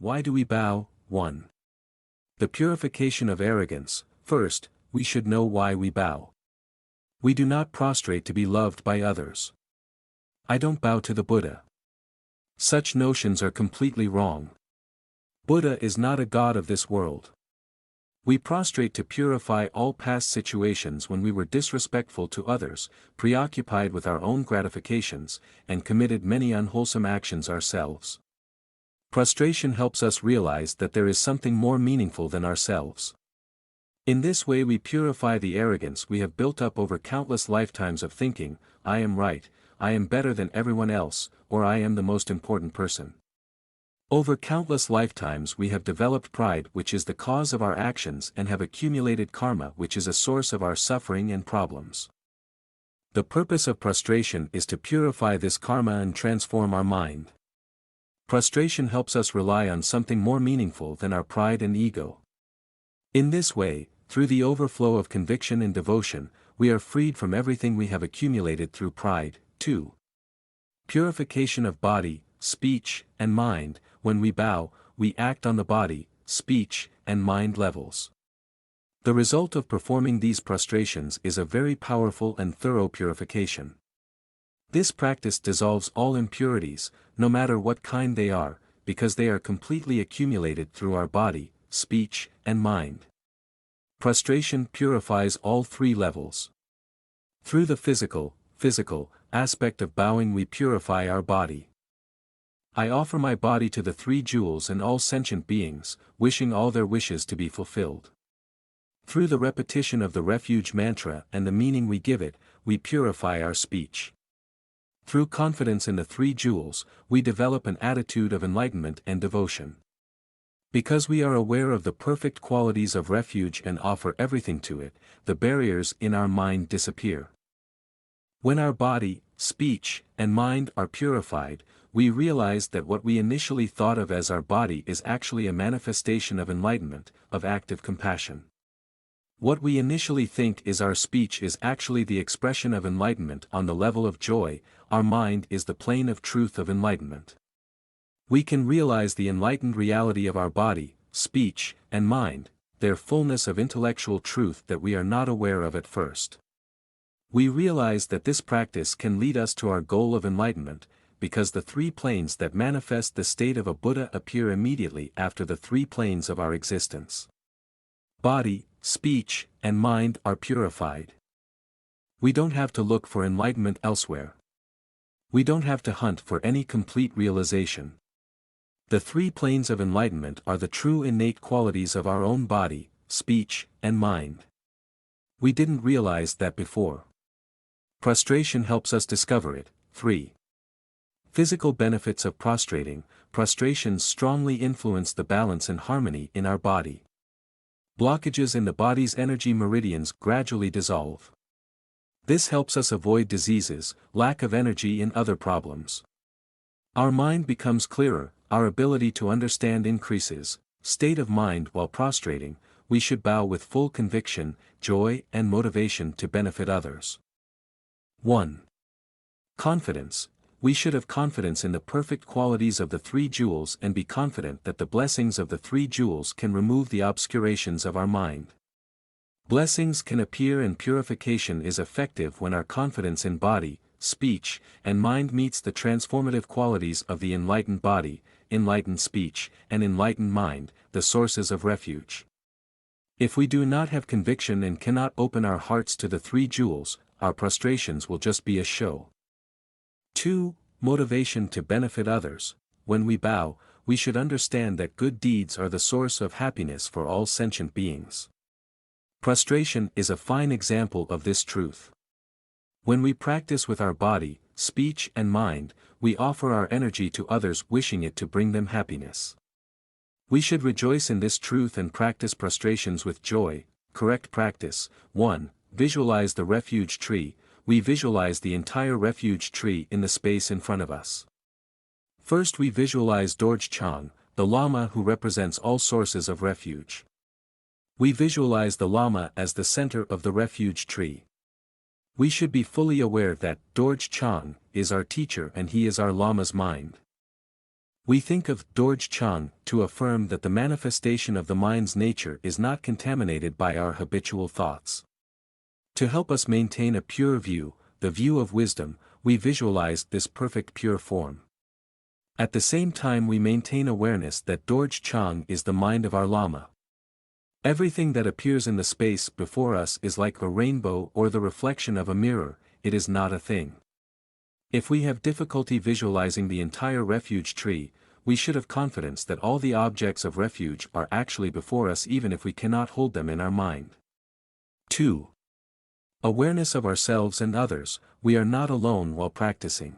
Why do we bow? 1. The purification of arrogance. First, we should know why we bow. We do not prostrate to be loved by others. I don't bow to the Buddha. Such notions are completely wrong. Buddha is not a god of this world. We prostrate to purify all past situations when we were disrespectful to others, preoccupied with our own gratifications, and committed many unwholesome actions ourselves. Prostration helps us realize that there is something more meaningful than ourselves. In this way we purify the arrogance we have built up over countless lifetimes of thinking, I am right, I am better than everyone else, or I am the most important person. Over countless lifetimes we have developed pride which is the cause of our actions and have accumulated karma which is a source of our suffering and problems. The purpose of prostration is to purify this karma and transform our mind. Prostration helps us rely on something more meaningful than our pride and ego. In this way, through the overflow of conviction and devotion, we are freed from everything we have accumulated through pride. 2. Purification of body, speech, and mind. When we bow, we act on the body, speech, and mind levels. The result of performing these prostrations is a very powerful and thorough purification. This practice dissolves all impurities, no matter what kind they are, because they are completely accumulated through our body, speech, and mind. Prostration purifies all three levels. Through the physical aspect of bowing we purify our body. I offer my body to the three jewels and all sentient beings, wishing all their wishes to be fulfilled. Through the repetition of the refuge mantra and the meaning we give it, we purify our speech. Through confidence in the three jewels, we develop an attitude of enlightenment and devotion. Because we are aware of the perfect qualities of refuge and offer everything to it, the barriers in our mind disappear. When our body, speech, and mind are purified, we realize that what we initially thought of as our body is actually a manifestation of enlightenment, of active compassion. What we initially think is our speech is actually the expression of enlightenment on the level of joy, our mind is the plane of truth of enlightenment. We can realize the enlightened reality of our body, speech, and mind, their fullness of intellectual truth that we are not aware of at first. We realize that this practice can lead us to our goal of enlightenment, because the three planes that manifest the state of a Buddha appear immediately after the three planes of our existence. Body, speech, and mind are purified. We don't have to look for enlightenment elsewhere. We don't have to hunt for any complete realization. The three planes of enlightenment are the true innate qualities of our own body, speech, and mind. We didn't realize that before. Prostration helps us discover it. 3. Physical benefits of prostrating. Prostrations strongly influence the balance and harmony in our body. Blockages in the body's energy meridians gradually dissolve. This helps us avoid diseases, lack of energy and other problems. Our mind becomes clearer, our ability to understand increases. State of mind while prostrating, we should bow with full conviction, joy and motivation to benefit others. 1. Confidence. We should have confidence in the perfect qualities of the three jewels and be confident that the blessings of the three jewels can remove the obscurations of our mind. Blessings can appear and purification is effective when our confidence in body, speech, and mind meets the transformative qualities of the enlightened body, enlightened speech, and enlightened mind, the sources of refuge. If we do not have conviction and cannot open our hearts to the three jewels, our prostrations will just be a show. 2. Motivation to benefit others. When we bow, we should understand that good deeds are the source of happiness for all sentient beings. Prostration is a fine example of this truth. When we practice with our body, speech and mind, we offer our energy to others wishing it to bring them happiness. We should rejoice in this truth and practice prostrations with joy. Correct practice. 1. Visualize the refuge tree. We visualize the entire refuge tree in the space in front of us. First we visualize Dorje Chang, the Lama who represents all sources of refuge. We visualize the Lama as the center of the refuge tree. We should be fully aware that Dorje Chang is our teacher and he is our Lama's mind. We think of Dorje Chang to affirm that the manifestation of the mind's nature is not contaminated by our habitual thoughts. To help us maintain a pure view, the view of wisdom, we visualize this perfect pure form. At the same time we maintain awareness that Dorje Chang is the mind of our Lama. Everything that appears in the space before us is like a rainbow or the reflection of a mirror, it is not a thing. If we have difficulty visualizing the entire refuge tree, we should have confidence that all the objects of refuge are actually before us even if we cannot hold them in our mind. 2. Awareness of ourselves and others, we are not alone while practicing.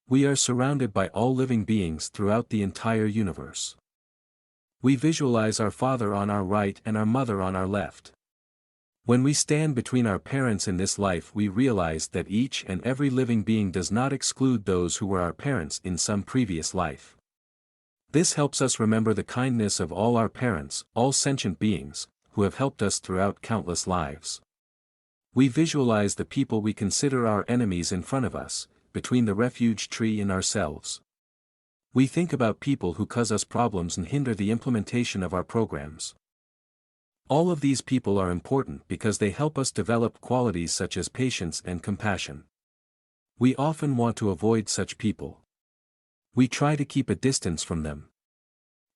We are surrounded by all living beings throughout the entire universe. We visualize our father on our right and our mother on our left. When we stand between our parents in this life we realize that each and every living being does not exclude those who were our parents in some previous life. This helps us remember the kindness of all our parents, all sentient beings, who have helped us throughout countless lives. We visualize the people we consider our enemies in front of us, between the refuge tree and ourselves. We think about people who cause us problems and hinder the implementation of our programs. All of these people are important because they help us develop qualities such as patience and compassion. We often want to avoid such people. We try to keep a distance from them.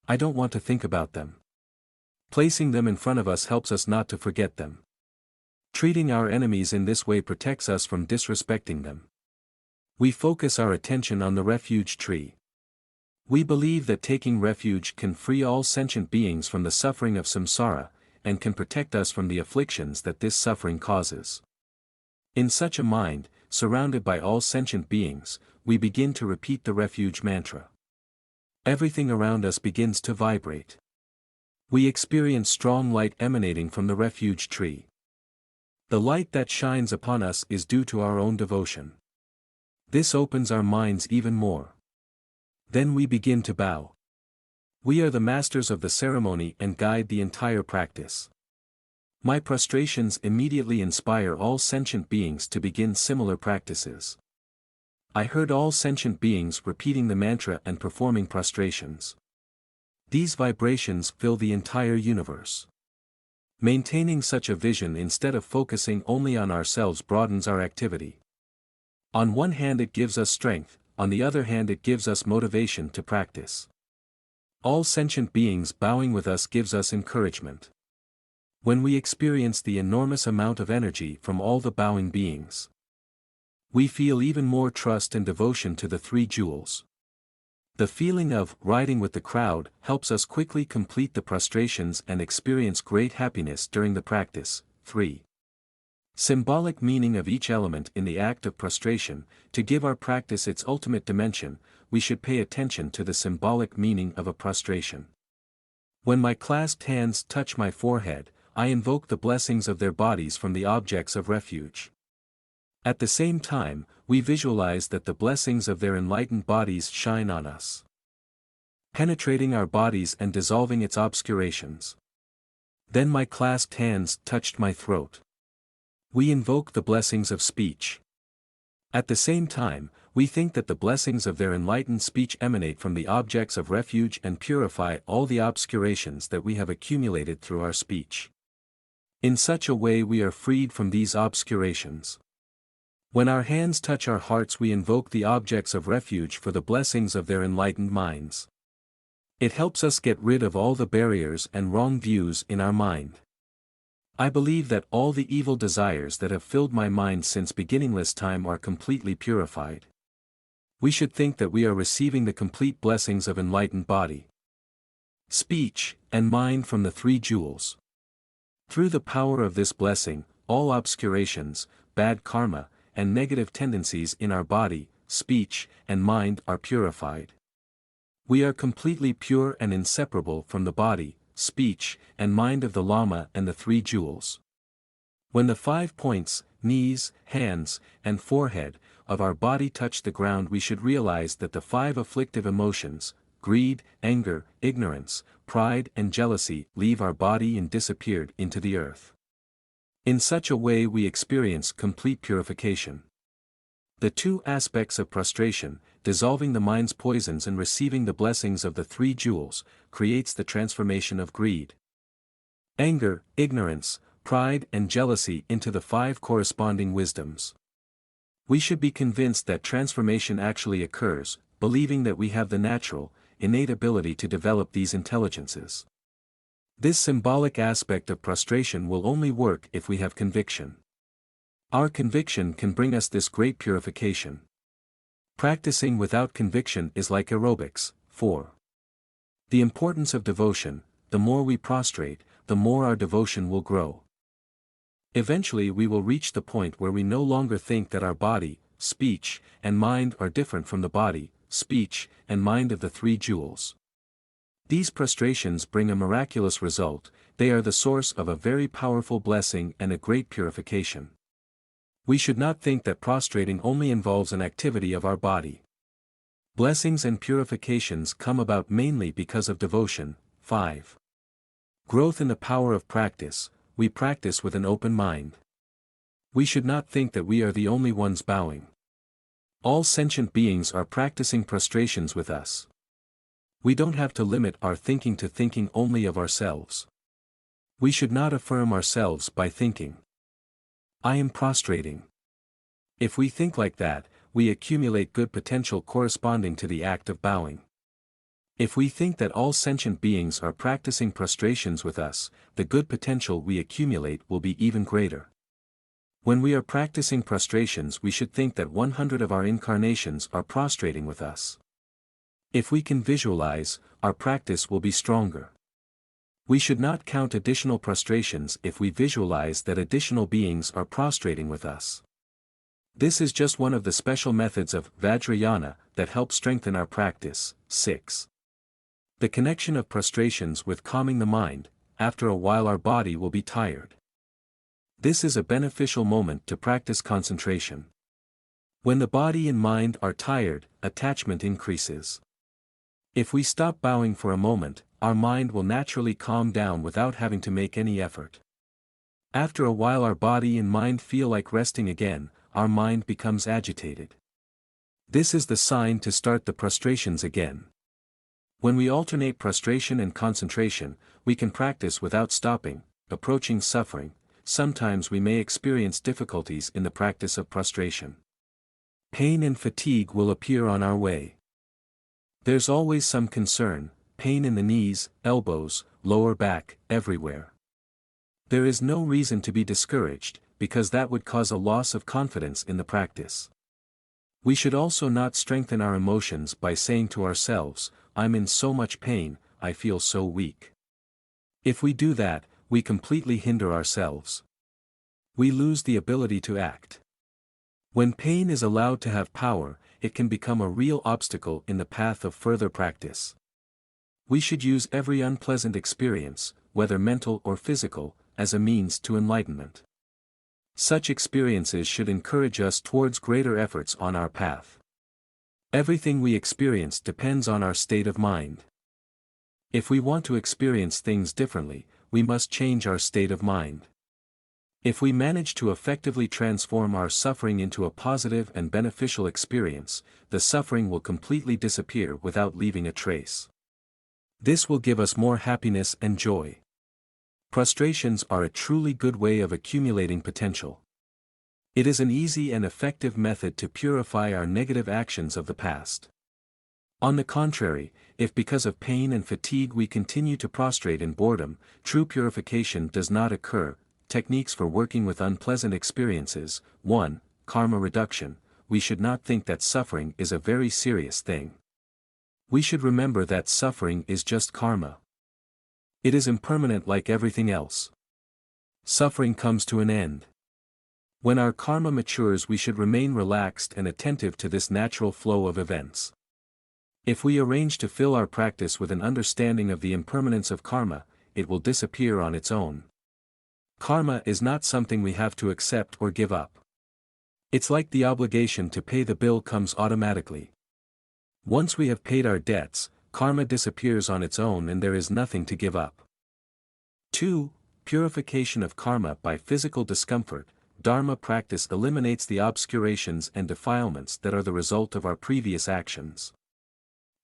I don't want to think about them. Placing them in front of us helps us not to forget them. Treating our enemies in this way protects us from disrespecting them. We focus our attention on the refuge tree. We believe that taking refuge can free all sentient beings from the suffering of samsara, and can protect us from the afflictions that this suffering causes. In such a mind, surrounded by all sentient beings, we begin to repeat the refuge mantra. Everything around us begins to vibrate. We experience strong light emanating from the refuge tree. The light that shines upon us is due to our own devotion. This opens our minds even more. Then we begin to bow. We are the masters of the ceremony and guide the entire practice. My prostrations immediately inspire all sentient beings to begin similar practices. I heard all sentient beings repeating the mantra and performing prostrations. These vibrations fill the entire universe. Maintaining such a vision instead of focusing only on ourselves broadens our activity. On one hand it gives us strength, on the other hand it gives us motivation to practice. All sentient beings bowing with us gives us encouragement. When we experience the enormous amount of energy from all the bowing beings, we feel even more trust and devotion to the three jewels. The feeling of riding with the crowd helps us quickly complete the prostrations and experience great happiness during the practice. 3. Symbolic meaning of each element in the act of prostration. To give our practice its ultimate dimension, we should pay attention to the symbolic meaning of a prostration. When my clasped hands touch my forehead, I invoke the blessings of their bodies from the objects of refuge. At the same time, we visualize that the blessings of their enlightened bodies shine on us, penetrating our bodies and dissolving its obscurations. Then my clasped hands touched my throat. We invoke the blessings of speech. At the same time, we think that the blessings of their enlightened speech emanate from the objects of refuge and purify all the obscurations that we have accumulated through our speech. In such a way we are freed from these obscurations. When our hands touch our hearts we invoke the objects of refuge for the blessings of their enlightened minds. It helps us get rid of all the barriers and wrong views in our mind. I believe that all the evil desires that have filled my mind since beginningless time are completely purified. We should think that we are receiving the complete blessings of enlightened body, speech, and mind from the three jewels. Through the power of this blessing, all obscurations, bad karma, and negative tendencies in our body, speech, and mind are purified. We are completely pure and inseparable from the body, speech, and mind of the Lama and the three jewels. When the 5 points, knees, hands, and forehead, of our body touch the ground we should realize that the 5 afflictive emotions, greed, anger, ignorance, pride and jealousy leave our body and disappeared into the earth. In such a way we experience complete purification. The 2 aspects of prostration, dissolving the mind's poisons and receiving the blessings of the three jewels, creates the transformation of greed, anger, ignorance, pride and jealousy into the 5 corresponding wisdoms. We should be convinced that transformation actually occurs, believing that we have the natural, innate ability to develop these intelligences. This symbolic aspect of prostration will only work if we have conviction. Our conviction can bring us this great purification. Practicing without conviction is like aerobics. 4. The importance of devotion: the more we prostrate, the more our devotion will grow. Eventually we will reach the point where we no longer think that our body, speech, and mind are different from the body, speech, and mind of the three jewels. These prostrations bring a miraculous result. They are the source of a very powerful blessing and a great purification. We should not think that prostrating only involves an activity of our body. Blessings and purifications come about mainly because of devotion. 5. Growth in the power of practice: we practice with an open mind. We should not think that we are the only ones bowing. All sentient beings are practicing prostrations with us. We don't have to limit our thinking to thinking only of ourselves. We should not affirm ourselves by thinking, "I am prostrating." If we think like that, we accumulate good potential corresponding to the act of bowing. If we think that all sentient beings are practicing prostrations with us, the good potential we accumulate will be even greater. When we are practicing prostrations, we should think that 100 of our incarnations are prostrating with us. If we can visualize, our practice will be stronger. We should not count additional prostrations if we visualize that additional beings are prostrating with us. This is just one of the special methods of Vajrayana that help strengthen our practice. 6. The connection of prostrations with calming the mind: after a while our body will be tired. This is a beneficial moment to practice concentration. When the body and mind are tired, attachment increases. If we stop bowing for a moment, our mind will naturally calm down without having to make any effort. After a while our body and mind feel like resting again, our mind becomes agitated. This is the sign to start the prostrations again. When we alternate prostration and concentration, we can practice without stopping, approaching suffering. Sometimes we may experience difficulties in the practice of prostration. Pain and fatigue will appear on our way. There's always some concern: pain in the knees, elbows, lower back, everywhere. There is no reason to be discouraged, because that would cause a loss of confidence in the practice. We should also not strengthen our emotions by saying to ourselves, "I'm in so much pain, I feel so weak." If we do that, we completely hinder ourselves. We lose the ability to act. When pain is allowed to have power, it can become a real obstacle in the path of further practice. We should use every unpleasant experience, whether mental or physical, as a means to enlightenment. Such experiences should encourage us towards greater efforts on our path. Everything we experience depends on our state of mind. If we want to experience things differently, we must change our state of mind. If we manage to effectively transform our suffering into a positive and beneficial experience, the suffering will completely disappear without leaving a trace. This will give us more happiness and joy. Prostrations are a truly good way of accumulating potential. It is an easy and effective method to purify our negative actions of the past. On the contrary, if because of pain and fatigue we continue to prostrate in boredom, true purification does not occur. Techniques for working with unpleasant experiences. 1. Karma reduction. We should not think that suffering is a very serious thing. We should remember that suffering is just karma. It is impermanent like everything else. Suffering comes to an end. When our karma matures, we should remain relaxed and attentive to this natural flow of events. If we arrange to fill our practice with an understanding of the impermanence of karma, it will disappear on its own. Karma is not something we have to accept or give up. It's like the obligation to pay the bill comes automatically. Once we have paid our debts, karma disappears on its own and there is nothing to give up. 2. Purification of karma by physical discomfort. Dharma practice eliminates the obscurations and defilements that are the result of our previous actions.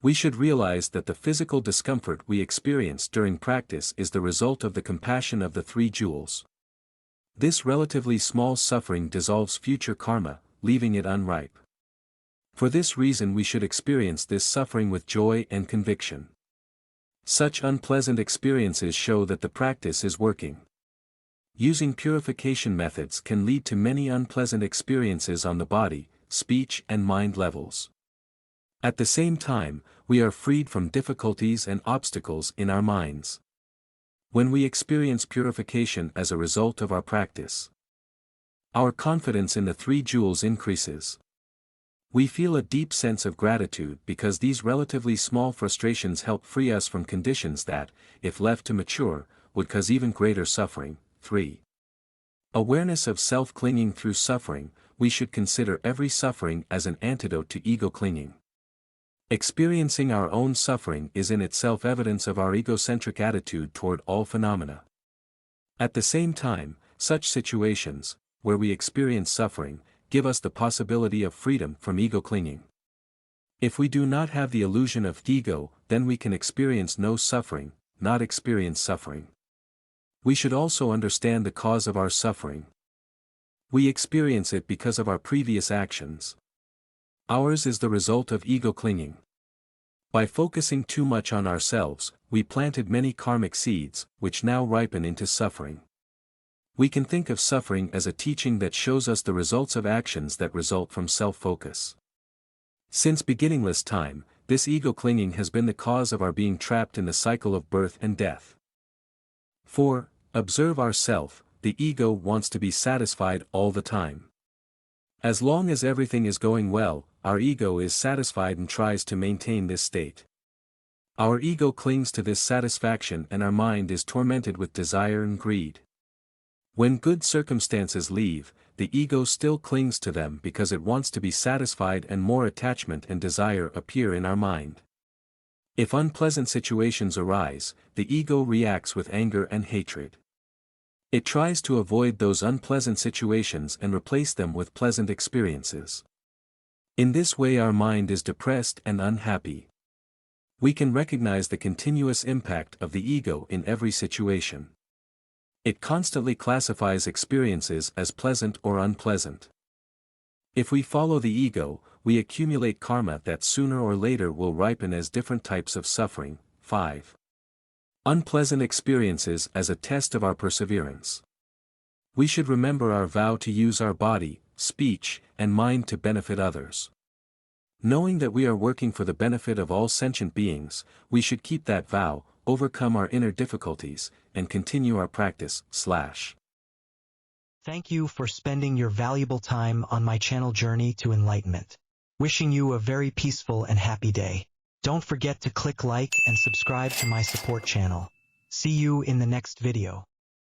We should realize that the physical discomfort we experience during practice is the result of the compassion of the three jewels. This relatively small suffering dissolves future karma, leaving it unripe. For this reason we should experience this suffering with joy and conviction. Such unpleasant experiences show that the practice is working. Using purification methods can lead to many unpleasant experiences on the body, speech and mind levels. At the same time, we are freed from difficulties and obstacles in our minds. When we experience purification as a result of our practice, our confidence in the three jewels increases. We feel a deep sense of gratitude because these relatively small frustrations help free us from conditions that, if left to mature, would cause even greater suffering. 3. Awareness of self-clinging through suffering. We should consider every suffering as an antidote to ego clinging. Experiencing our own suffering is in itself evidence of our egocentric attitude toward all phenomena. At the same time, such situations, where we experience suffering, give us the possibility of freedom from ego clinging. If we do not have the illusion of ego, then we can experience no suffering, not experience suffering. We should also understand the cause of our suffering. We experience it because of our previous actions. Ours is the result of ego clinging. By focusing too much on ourselves, we planted many karmic seeds, which now ripen into suffering. We can think of suffering as a teaching that shows us the results of actions that result from self-focus. Since beginningless time, this ego clinging has been the cause of our being trapped in the cycle of birth and death. 4. Observe ourself. The ego wants to be satisfied all the time. As long as everything is going well, our ego is satisfied and tries to maintain this state. Our ego clings to this satisfaction and our mind is tormented with desire and greed. When good circumstances leave, the ego still clings to them because it wants to be satisfied and more attachment and desire appear in our mind. If unpleasant situations arise, the ego reacts with anger and hatred. It tries to avoid those unpleasant situations and replace them with pleasant experiences. In this way our mind is depressed and unhappy. We can recognize the continuous impact of the ego in every situation. It constantly classifies experiences as pleasant or unpleasant. If we follow the ego, we accumulate karma that sooner or later will ripen as different types of suffering. 5. Unpleasant experiences as a test of our perseverance. We should remember our vow to use our body, speech, and mind to benefit others. Knowing that we are working for the benefit of all sentient beings, we should keep that vow, overcome our inner difficulties, and continue our practice. Thank you for spending your valuable time on my channel Journey to Enlightenment. Wishing you a very peaceful and happy day. Don't forget to click like and subscribe to my support channel. See you in the next video.